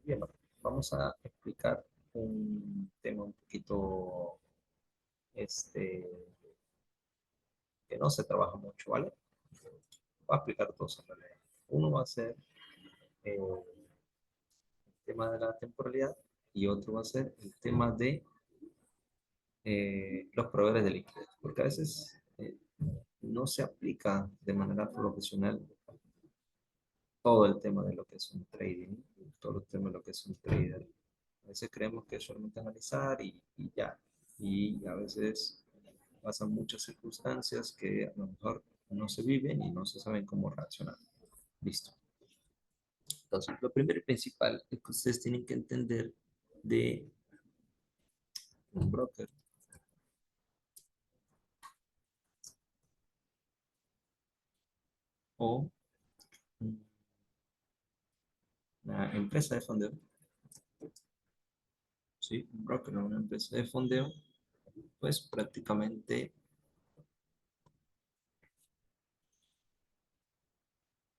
Bien, vamos a explicar un tema un poquito este, que no se trabaja mucho, ¿vale? Voy a explicar dos en realidad. Uno va a ser el tema de la temporalidad y otro va a ser el tema de los proveedores de liquidez, porque a veces no se aplica de manera profesional todo el tema de lo que es un trading, todo el tema de lo que es un trader. A veces creemos que es solamente analizar y ya. Y a veces pasan muchas circunstancias que a lo mejor no se viven y no se saben cómo reaccionar. Listo. Entonces, lo primero y principal es que ustedes tienen que entender de un broker o una empresa de fondeo. ¿Sí? Un broker o una empresa de fondeo, pues prácticamente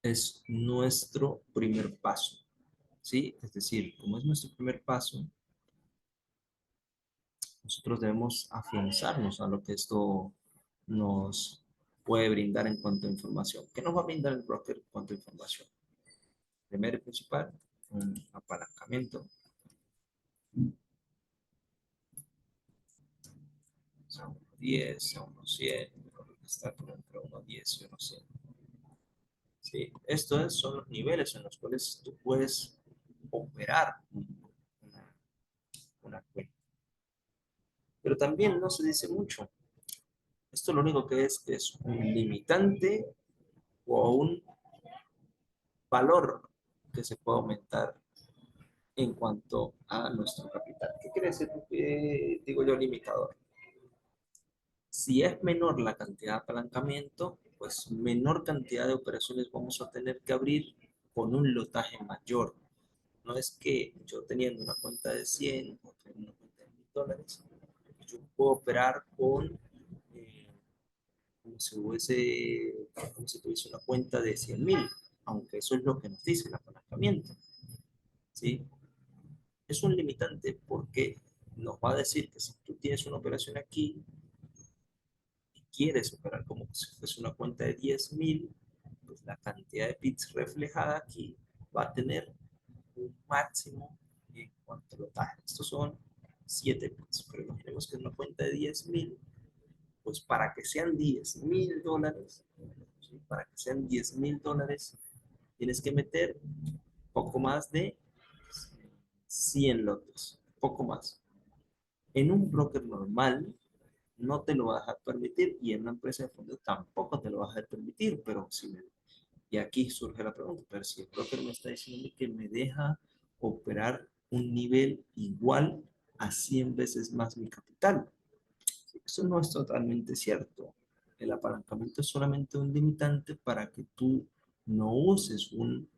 es nuestro primer paso. ¿Sí? Es decir, como es nuestro primer paso, nosotros debemos afianzarnos a lo que esto nos puede brindar en cuanto a información. ¿Qué nos va a brindar el broker en cuanto a información? Primero y principal, un apalancamiento, sea 1.10, sea 1.100, está entre 1.10 y 1.100. ¿Sí? Son los niveles en los cuales tú puedes operar una, una cuenta. Pero también no se dice mucho. Esto lo único que es un limitante o un valor que se puede aumentar en cuanto a nuestro capital. ¿Qué quiere decir? Digo yo limitador. Si es menor la cantidad de apalancamiento, pues menor cantidad de operaciones vamos a tener que abrir con un lotaje mayor. No es que yo teniendo una cuenta de 100 o teniendo una cuenta de $1.000, yo puedo operar con eh, como si hubiese, como si tuviese una cuenta de 100.000, aunque eso es lo que nos dice el apalancamiento, ¿sí? Es un limitante porque nos va a decir que si tú tienes una operación aquí y quieres operar como si fuese una cuenta de 10.000, pues la cantidad de bits reflejada aquí va a tener un máximo en cuanto a lotaje. Estos son 7 bits, pero imaginemos que es una cuenta de 10.000, pues para que sean $10.000, ¿sí? Para que sean $10.000, tienes que meter poco más de 100 lotes, poco más. En un broker normal no te lo vas a permitir y en una empresa de fondo tampoco te lo vas a permitir, pero si me, y aquí surge la pregunta, pero si el broker me está diciendo que me deja operar un nivel igual a 100 veces más mi capital, eso no es totalmente cierto. El apalancamiento es solamente un limitante para que tú no uses un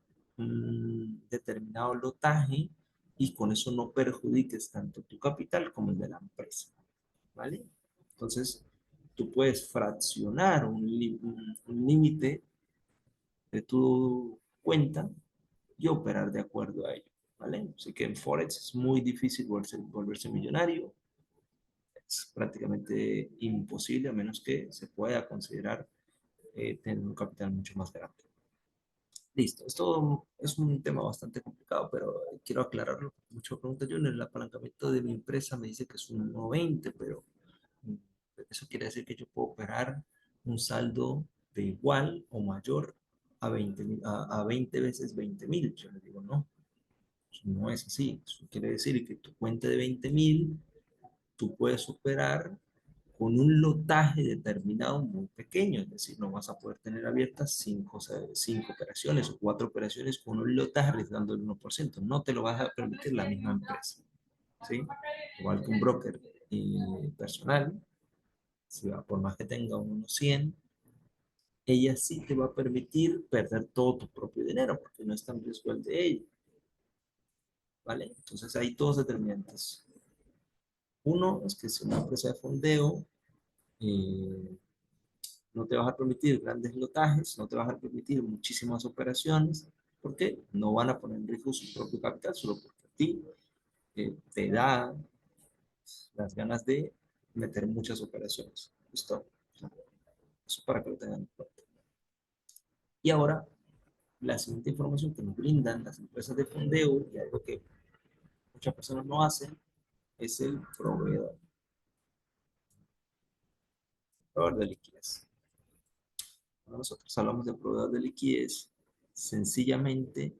determinado lotaje y con eso no perjudiques tanto tu capital como el de la empresa. ¿Vale? Entonces, tú puedes fraccionar un límite de tu cuenta y operar de acuerdo a ello, ¿vale? Así que en Forex es muy difícil volverse millonario, es prácticamente imposible a menos que se pueda considerar tener un capital mucho más grande. Listo, esto es un tema bastante complicado, pero quiero aclararlo. Mucho pregunta yo en el apalancamiento de mi empresa me dice que es un 1.20, pero eso quiere decir que yo puedo operar un saldo de igual o mayor a 20 veces 20.000. Yo le digo, no, eso no es así. Eso quiere decir que tu cuenta de 20.000, tú puedes operar con un lotaje determinado muy pequeño, es decir, no vas a poder tener abiertas 5 operaciones o 4 operaciones con un lotaje arriesgando el 1%. No te lo vas a permitir la misma empresa, ¿sí? Igual que un broker personal, si va, por más que tenga unos 100, ella sí te va a permitir perder todo tu propio dinero, porque no está en riesgo el de ella, ¿vale? Entonces hay dos determinantes. Uno es que si una empresa de fondeo eh, no te vas a permitir grandes lotajes, no te vas a permitir muchísimas operaciones, Porque no van a poner en riesgo su propio capital solo porque a ti te da las ganas de meter muchas operaciones. ¿Listo? Eso para que lo tengan en cuenta. Y ahora, la siguiente información que nos brindan las empresas de fondeo y algo que muchas personas no hacen es el proveedor de liquidez. Cuando nosotros hablamos de proveedor de liquidez, sencillamente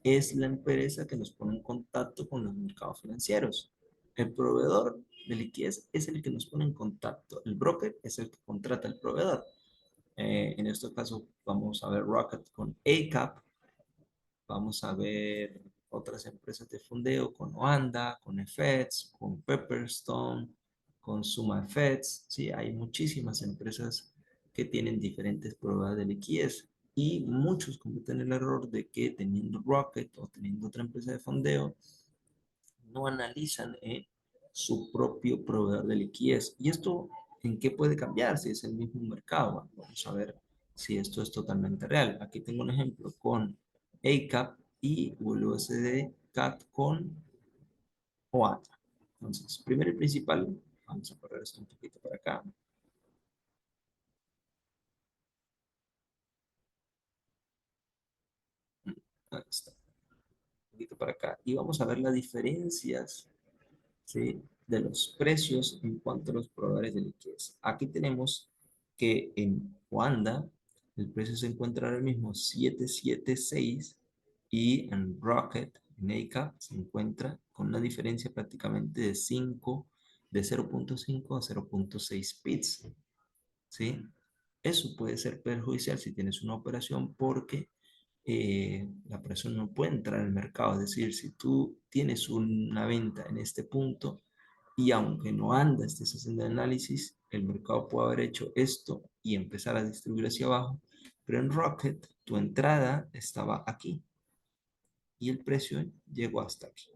es la empresa que nos pone en contacto con los mercados financieros. El proveedor de liquidez es el que nos pone en contacto. El broker es el que contrata al proveedor. En este caso, vamos a ver Rocket con ACAP, vamos a ver otras empresas de fondeo con Oanda, con FX, con Pepperstone, con Suma FX. Sí, hay muchísimas empresas que tienen diferentes pruebas de liquidez y muchos cometen el error de que teniendo Rocket o teniendo otra empresa de fondeo, no analizan su propio proveedor de liquidez. ¿Y esto en qué puede cambiar si es el mismo mercado? Bueno, vamos a ver si esto es totalmente real. Aquí tengo un ejemplo con ACAP y USD CAT con OATA. Entonces, primero y principal, vamos a correr esto un poquito para acá. Ahí está, un poquito para acá. Y vamos a ver las diferencias, ¿sí?, de los precios en cuanto a los proveedores de liquidez. Aquí tenemos que en Wanda el precio se encuentra ahora mismo 776 y en Rocket, en ACAP, se encuentra con una diferencia prácticamente de 5, de 0.5 a 0.6 bits, ¿sí? Eso puede ser perjudicial si tienes una operación porque la operación no puede entrar al mercado. Es decir, si tú tienes una venta en este punto, y aunque no anda, estés haciendo el análisis, el mercado puede haber hecho esto y empezar a distribuir hacia abajo, pero en Rocket tu entrada estaba aquí y el precio llegó hasta aquí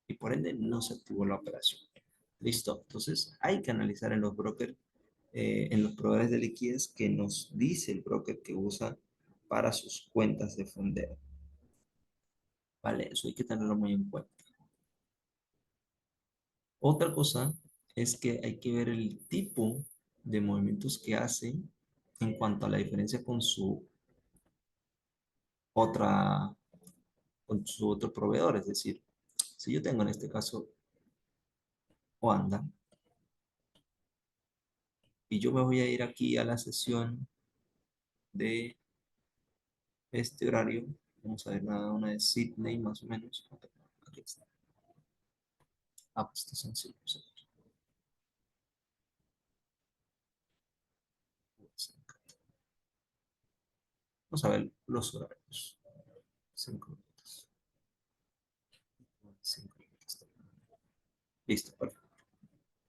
y por ende no se activó la operación. ¿Listo? Entonces hay que analizar en los brokers, en los proveedores de liquidez que nos dice el broker que usa para sus cuentas de fondeo. ¿Vale? Eso hay que tenerlo muy en cuenta. Otra cosa es que hay que ver el tipo de movimientos que hace en cuanto a la diferencia otra, con su otro proveedor. Es decir, si yo tengo en este caso Oanda y yo me voy a ir aquí a la sesión de este horario, vamos a ver una de Sydney más o menos. Aquí está. Ah, pues está sencillo. Sí. Vamos a ver los horarios. 5 minutos. 5 minutos. Listo, perfecto.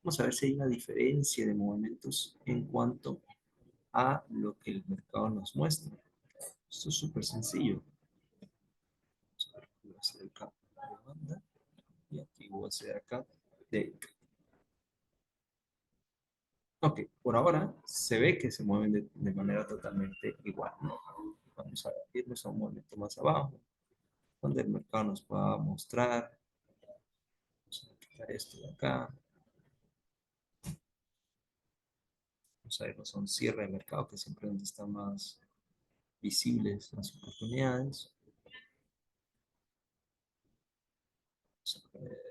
Vamos a ver si hay una diferencia de movimientos en cuanto a lo que el mercado nos muestra. Esto es súper sencillo. Vamos a ver, voy a hacer el campo de banda y aquí voy a hacer acá de... Ok, por ahora se ve que se mueven de manera totalmente igual, ¿no? Vamos a irnos a un movimiento más abajo, donde el mercado nos va a mostrar. Vamos a quitar esto de acá. Vamos a irnos a un cierre de mercado, que siempre es donde están más visibles las oportunidades. Vamos a ver.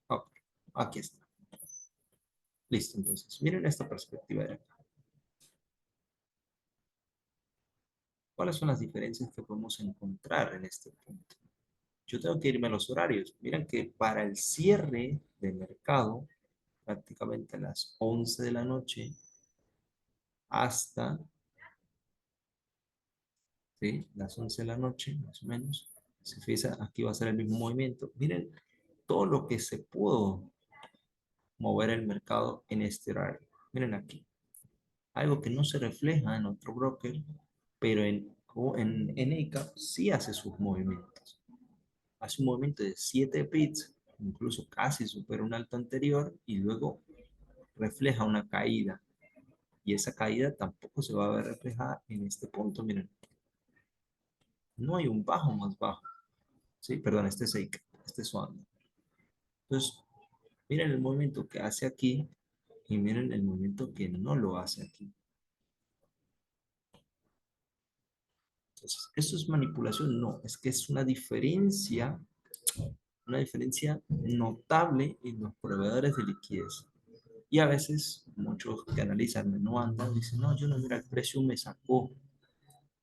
Ok, aquí está. Listo, entonces, miren esta perspectiva de acá. ¿Cuáles son las diferencias que podemos encontrar en este punto? Yo tengo que irme a los horarios. Miren que para el cierre de mercado, prácticamente a las 11 de la noche hasta, ¿sí?, las 11 de la noche, más o menos, se fija, aquí va a ser el mismo movimiento. Miren todo lo que se pudo mover el mercado en este horario. Miren aquí, algo que no se refleja en otro broker, pero en ACAP sí hace sus movimientos. Hace un movimiento de 7 bits, incluso casi supera un alto anterior y luego refleja una caída. Y esa caída tampoco se va a ver reflejada en este punto. Miren, no hay un bajo más bajo. Sí, perdón, este es Seika, este es Swanda. Entonces, miren el movimiento que hace aquí y miren el movimiento que no lo hace aquí. Entonces, ¿eso es manipulación? No, es que es una diferencia notable en los proveedores de liquidez. Y a veces muchos que analizan menú anda dicen, no, yo no, mira, el precio me sacó,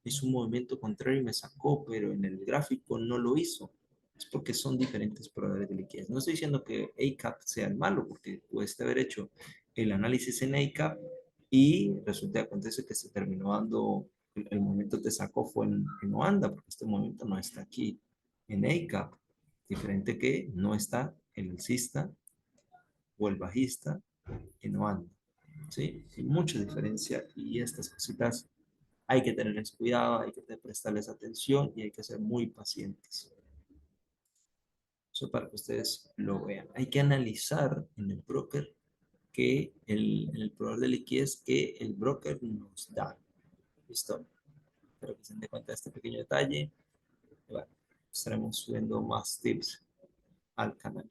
hizo un movimiento contrario y me sacó, pero en el gráfico no lo hizo. Es porque son diferentes proveedores de liquidez. No estoy diciendo que ACAP sea el malo, porque puedes haber hecho el análisis en ACAP y resulta que acontece que se terminó dando, el movimiento te sacó fue en Oanda, porque este movimiento no está aquí en ACAP. Diferente que no está el alcista o el bajista en Oanda. ¿Sí? Hay mucha diferencia y estas cositas hay que tenerles cuidado, hay que prestarles atención y hay que ser muy pacientes. Eso para que ustedes lo vean. Hay que analizar en el broker que el proveedor de liquidez que el broker nos da. ¿Listo? Espero que se den cuenta de este pequeño detalle. Bueno, estaremos subiendo más tips al canal.